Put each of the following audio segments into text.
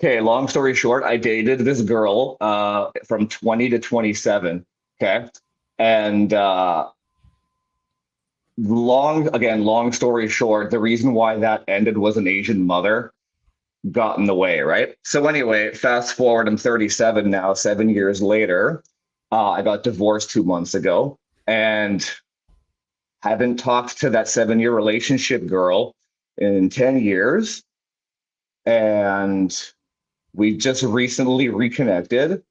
Okay, long story short, I dated this girl from 20 to 27. Okay. And long story short, the reason why that ended was an Asian mother got in the way, right? So anyway, fast forward, I'm 37 now, 7 years later. I got divorced 2 months ago and haven't talked to that 7 year relationship girl in 10 years. And we just recently reconnected,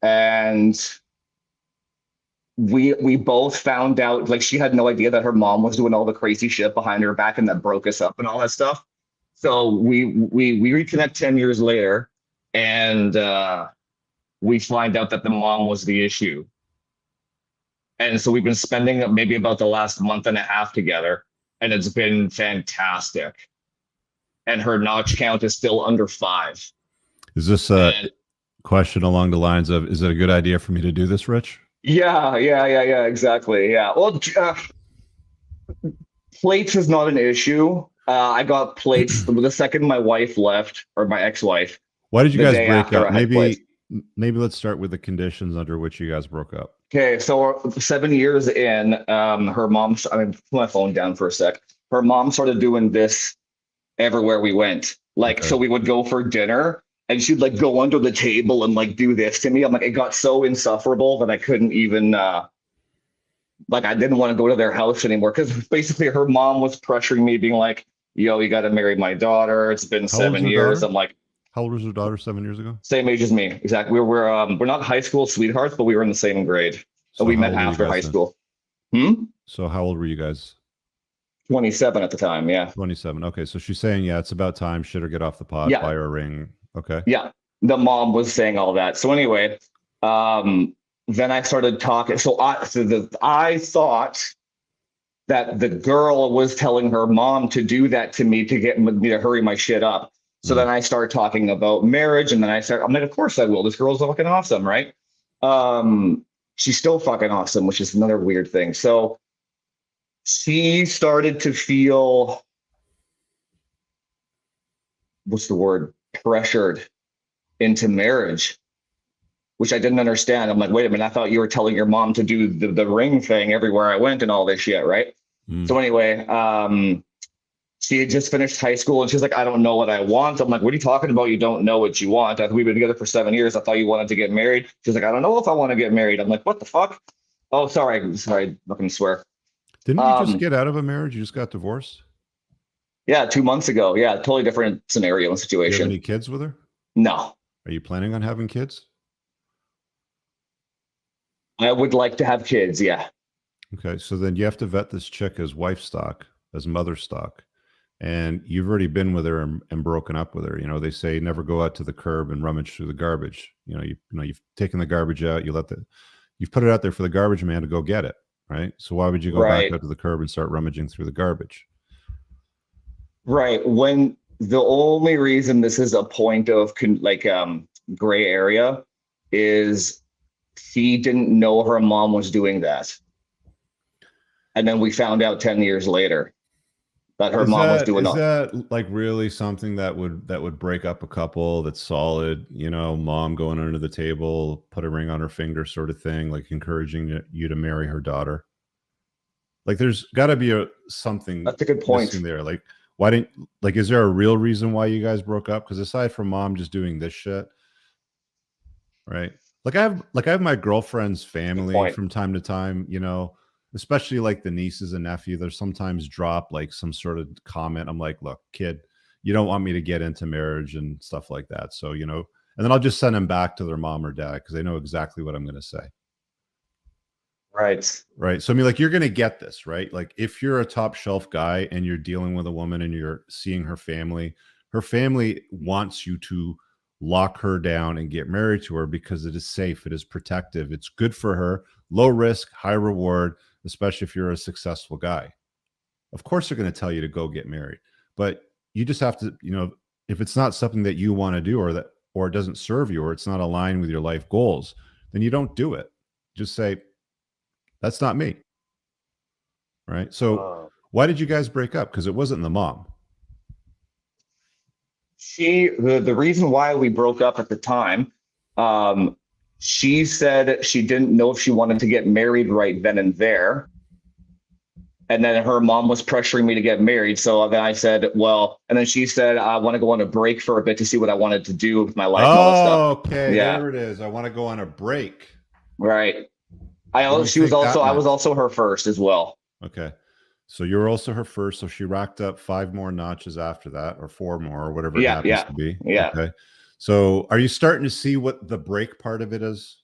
and we both found out, like, she had no idea that her mom was doing all the crazy shit behind her back and that broke us up and all that stuff. So we reconnect 10 years later, and we find out that the mom was the issue. And so we've been spending maybe about the last month and a half together, and it's been fantastic. And her notch count is still under 5. Is this a question along the lines of, is it a good idea for me to do this, Rich? Yeah, exactly. Yeah. Well, plates is not an issue. I got plates the second my wife left, or my ex-wife. Why did you guys break up? Maybe let's start with the conditions under which you guys broke up. Okay, so 7 years in, her mom, I mean, put my phone down for a sec. Her mom started doing this everywhere we went. Like, okay. So we would go for dinner, and she'd like go under the table and like do this to me. I'm like, it got so insufferable that I couldn't even, like, I didn't want to go to their house anymore, because basically her mom was pressuring me, being like, yo, you got to marry my daughter. It's been 7 years. Daughter? I'm like, how old was your daughter 7 years ago? Same age as me. Exactly. We're not high school sweethearts, but we were in the same grade. So we met after high school. So how old were you guys? 27 at the time. Yeah. 27. Okay. So she's saying, yeah, it's about time. Shit, or get off the pot. Yeah. Buy her a ring. Okay. Yeah. The mom was saying all that. So anyway, then I started talking. So I thought that the girl was telling her mom to do that to me to get me to hurry my shit up. So then I started talking about marriage, and then I'm like, of course I will. This girl's fucking awesome, right? She's still fucking awesome, which is another weird thing. So she started to feel, what's the word? Pressured into marriage, which I didn't understand. I'm like, wait a minute, I thought you were telling your mom to do the ring thing everywhere I went and all this shit, right? So anyway, she had just finished high school, and she's like, I don't know what I want. I'm like, what are you talking about? You don't know what you want. We've been together for 7 years. I thought you wanted to get married. She's like, I don't know if I want to get married. I'm like, what the fuck? Oh, sorry. I'm not going to swear. Didn't you just get out of a marriage? You just got divorced? Yeah, 2 months ago. Yeah, totally different scenario and situation. Do you have any kids with her? No. Are you planning on having kids? I would like to have kids, yeah. Okay, so then you have to vet this chick as wife stock, as mother stock. And you've already been with her and broken up with her. You know, they say never go out to the curb and rummage through the garbage. You've taken the garbage out. You've put it out there for the garbage man to go get it, right? So why would you go back out to the curb and start rummaging through the garbage? Right. When the only reason this is a point of gray area is she didn't know her mom was doing that, and then we found out 10 years later that her mom was doing. Is that like really something that would break up a couple that's solid? You know, mom going under the table, put a ring on her finger, sort of thing, like encouraging you to marry her daughter. Like, there's got to be something. That's a good point there. Like, why didn't, like, is there a real reason why you guys broke up? Because aside from mom just doing this shit, right? Like I have my girlfriend's family from time to time, you know. Especially like the nieces and nephew, they'll sometimes drop like some sort of comment. I'm like, look, kid, you don't want me to get into marriage and stuff like that. So, you know, and then I'll just send them back to their mom or dad because they know exactly what I'm going to say. Right. So, I mean, like, you're going to get this, right? Like, if you're a top shelf guy and you're dealing with a woman and you're seeing her family wants you to lock her down and get married to her because it is safe. It is protective. It's good for her. Low risk, high reward. Especially if you're a successful guy. Of course, they're going to tell you to go get married, but you just have to, you know, if it's not something that you want to do or it doesn't serve you or it's not aligned with your life goals, then you don't do it. Just say, that's not me. Right. So why did you guys break up? Because it wasn't the mom. The reason why we broke up at the time, um, she said she didn't know if she wanted to get married right then and there. And then her mom was pressuring me to get married. So then I said, well, and then she said, I want to go on a break for a bit to see what I wanted to do with my life and all that stuff. Oh, okay, Yeah. there it is. I want to go on a break. Right. What do you She was think that also, I meant? was also her first as well. Okay. So you're also her first. So she racked up 5 more notches after that, or 4 more, or whatever it Yeah. happens Yeah. to be. Yeah. Okay. So are you starting to see what the break part of it is?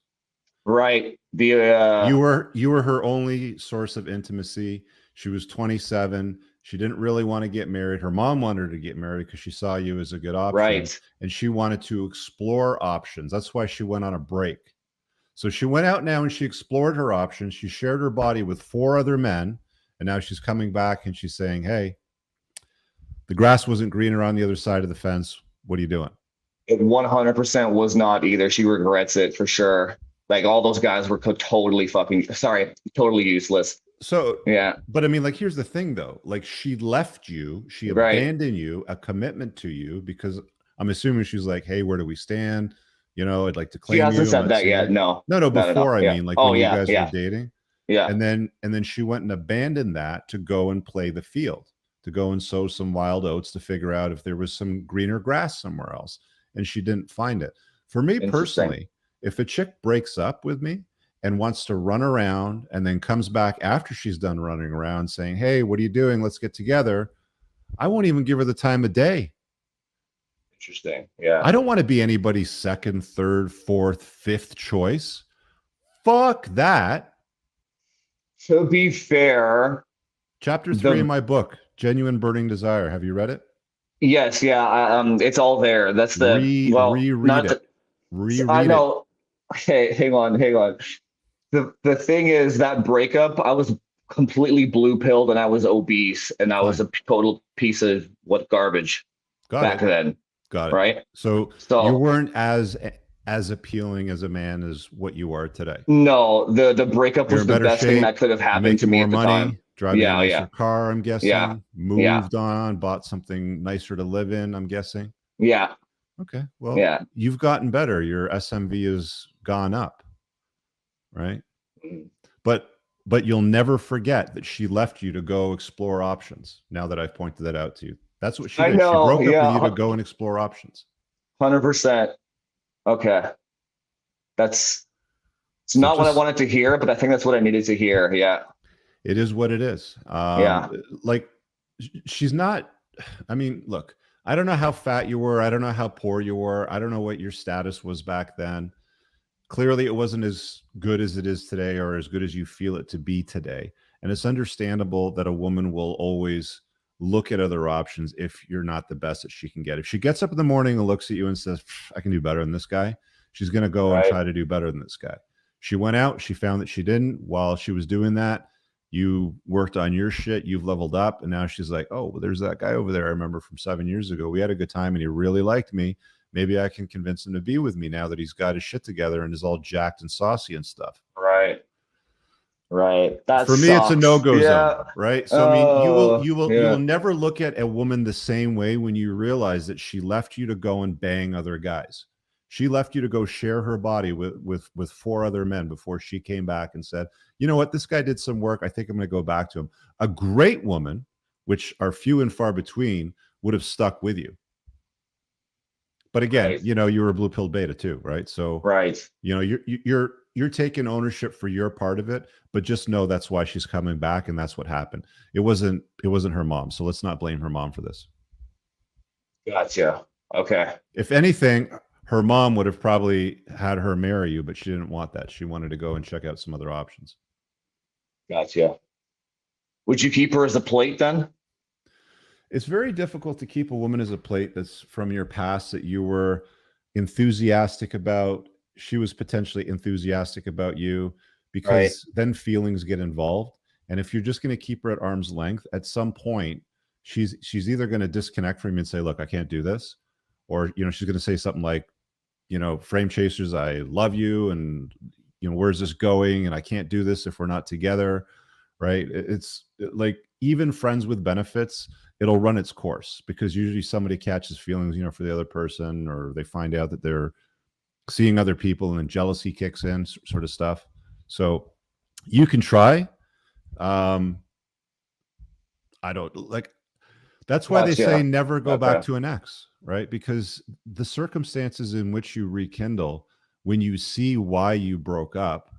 Right. You were her only source of intimacy. She was 27. She didn't really want to get married. Her mom wanted her to get married because she saw you as a good option, right. and she wanted to explore options. That's why she went on a break. So she went out now and she explored her options. She shared her body with 4 other men, and now she's coming back and she's saying, "Hey, the grass wasn't greener on the other side of the fence. What are you doing?" It 100% was not either. She regrets it for sure. Like all those guys were totally fucking, sorry, totally useless. So, Yeah. but I mean, like, here's the thing though. Like, she left you, she Right. abandoned you, a commitment to you, because I'm assuming she's like, "Hey, where do we stand? You know, I'd like to She claim hasn't you. I'm said not that yet. single." No, No, no, no, no, no. before, I Yeah. mean, like Oh, when you yeah. guys were Yeah. dating. Yeah. And then she went and abandoned that to go and play the field, to go and sow some wild oats to figure out if there was some greener grass somewhere else. And she didn't find it. For me Interesting. personally, if a chick breaks up with me and wants to run around and then comes back after she's done running around saying, "Hey, what are you doing? Let's get together," I won't even give her the time of day. Interesting. Yeah. I don't want to be anybody's second, third, fourth, fifth choice. Fuck that. To be fair, Chapter 3 in the my book, Genuine Burning Desire. Have you read it? yes, yeah, it's all there. That's the well, Reread not it. the, I Reread it. know. Hey, hang on. The thing is that breakup, I was completely blue pilled and I was obese and I was Fine. a total piece of what garbage Got back it. then, Got it. right? So you So weren't as appealing as a man as what you are today. no, the breakup You're was in the better best thing shape. that could have You're happened to making me more at the time. money, driving a Yeah, yeah, nicer car, I'm yeah, guessing. yeah, Moved on, bought something nicer to live in, I'm guessing. yeah, Okay. Well, yeah. you've gotten better. Your SMV has gone up, right? Mm. But you'll never forget that she left you to go explore options. Now that I've pointed that out to you. That's what she I did. She know, broke up with you to yeah, go and explore options. 100%. Okay, that's it's So not what I just, wanted to hear, but I think that's what I needed to hear. Yeah, it is what it is. yeah, Like, she's not, I mean, look, I don't know how fat you were. I don't know how poor you were. I don't know what your status was back then. Clearly it wasn't as good as it is today, or as good as you feel it to be today. And it's understandable that a woman will always look at other options if you're not the best that she can get. If she gets up in the morning and looks at you and says, "I can do better than this guy," she's going to go and right. try to do better than this guy. She went out, she found that she didn't. While she was doing that, you worked on your shit, you've leveled up, and now she's like, "Oh, well, there's that guy over there I remember from 7 years ago. We had a good time and he really liked me. Maybe I can convince him to be with me now that he's got his shit together and is all jacked and saucy and stuff." Right. Right. That For me, it's a sucks. no-go zone, Yeah. right? So I mean, Oh, you will yeah. never look at a woman the same way when you realize that she left you to go and bang other guys. She left you to go share her body with 4 other men before she came back and said, "You know what? This guy did some work. I think I'm going to go back to him." A great woman, which are few and far between, would have stuck with you. But again, Right. you were a blue pill beta too, right? So, Right. you're taking ownership for your part of it, but just know that's why she's coming back, and that's what happened. It wasn't her mom, so let's not blame her mom for this. Gotcha. Okay. If anything, her mom would have probably had her marry you, but she didn't want that. She wanted to go and check out some other options. Gotcha. Would you keep her as a plate then? It's very difficult to keep a woman as a plate that's from your past, that you were enthusiastic about. She was potentially enthusiastic about you, Right. because then feelings get involved. And if you're just going to keep her at arm's length, at some point she's either going to disconnect from you and say, "Look, I can't do this," or she's going to say something like, "Frame chasers, I love you, and where's this going, and I can't do this if we're not together," right? It's like, even friends with benefits, it'll run its course, because usually somebody catches feelings, for the other person, or they find out that they're seeing other people and then jealousy kicks in, sort of stuff. So you can try. I don't like, that's why they say never go back to an ex, right? Because the circumstances in which you rekindle, when you see why you broke up,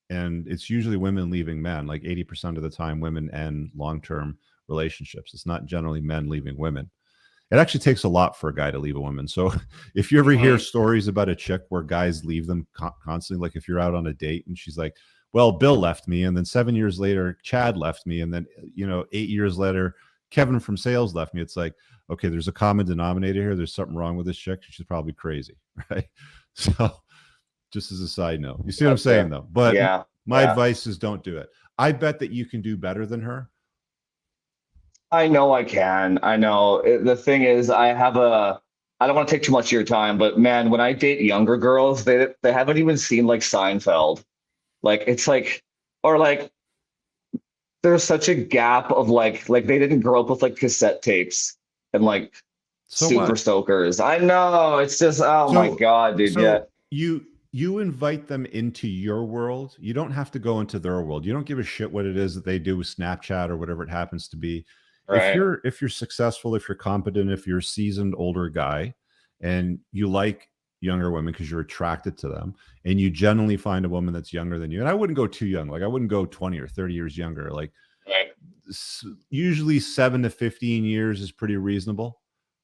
and it's usually women leaving men, like 80% of the time, women end long-term relationships. It's not generally men leaving women. It actually takes a lot for a guy to leave a woman. So if you ever hear stories about a chick where guys leave them constantly, like if you're out on a date and she's like, well, Bill left me, and then 7 years later, Chad left me, and then 8 years later, Kevin from sales left me. It's like, okay, there's a common denominator here. There's something wrong with this chick. She's probably crazy, right? So just as a side note, you see what I'm saying, though? But my advice is don't do it. I bet that you can do better than her. I know I can. I know. The thing is, I don't want to take too much of your time, but man, when I date younger girls, they haven't even seen like Seinfeld. Like it's like, or like there's such a gap of like they didn't grow up with like cassette tapes and like Super Soakers. I know. It's just, my God, dude. So you invite them into your world. You don't have to go into their world. You don't give a shit what it is that they do with Snapchat or whatever it happens to be. Right. If you're successful, if you're competent, if you're a seasoned older guy, and you like younger women because you're attracted to them, and you generally find a woman that's younger than you, and I wouldn't go too young. Like I wouldn't go 20 or 30 years younger. Like usually 7 to 15 years is pretty reasonable,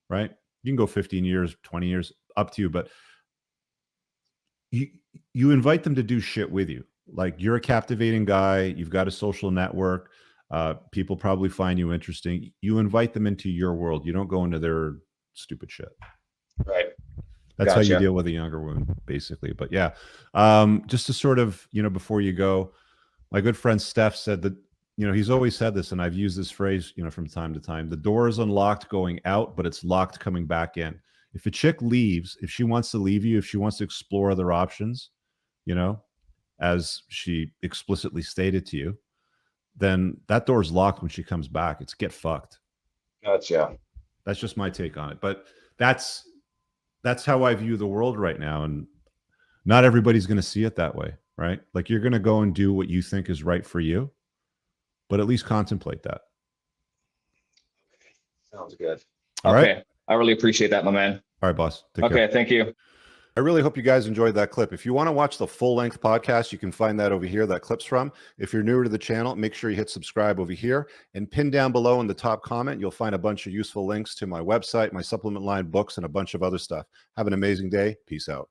right? You can go 15 years, 20 years, up to you, but you invite them to do shit with you. Like you're a captivating guy. You've got a social network. People probably find you interesting. You invite them into your world. You don't go into their stupid shit. Right. That's how you deal with a younger woman, basically. But yeah, just to sort of, before you go, my good friend Steph said that, he's always said this, and I've used this phrase, from time to time. The door is unlocked going out, but it's locked coming back in. If a chick leaves, if she wants to leave you, if she wants to explore other options, as she explicitly stated to you, then that door's locked when she comes back. It's get fucked. Gotcha. That's just my take on it. But that's how I view the world right now. And not everybody's going to see it that way, right? Like you're going to go and do what you think is right for you, but at least contemplate that. Sounds good. All right. I really appreciate that, my man. All right, boss. Take care. Okay. Thank you. I really hope you guys enjoyed that clip. If you want to watch the full-length podcast, you can find that over here, that clip's from. If you're newer to the channel, make sure you hit subscribe over here, and pin down below in the top comment, you'll find a bunch of useful links to my website, my supplement line, books, and a bunch of other stuff. Have an amazing day. Peace out.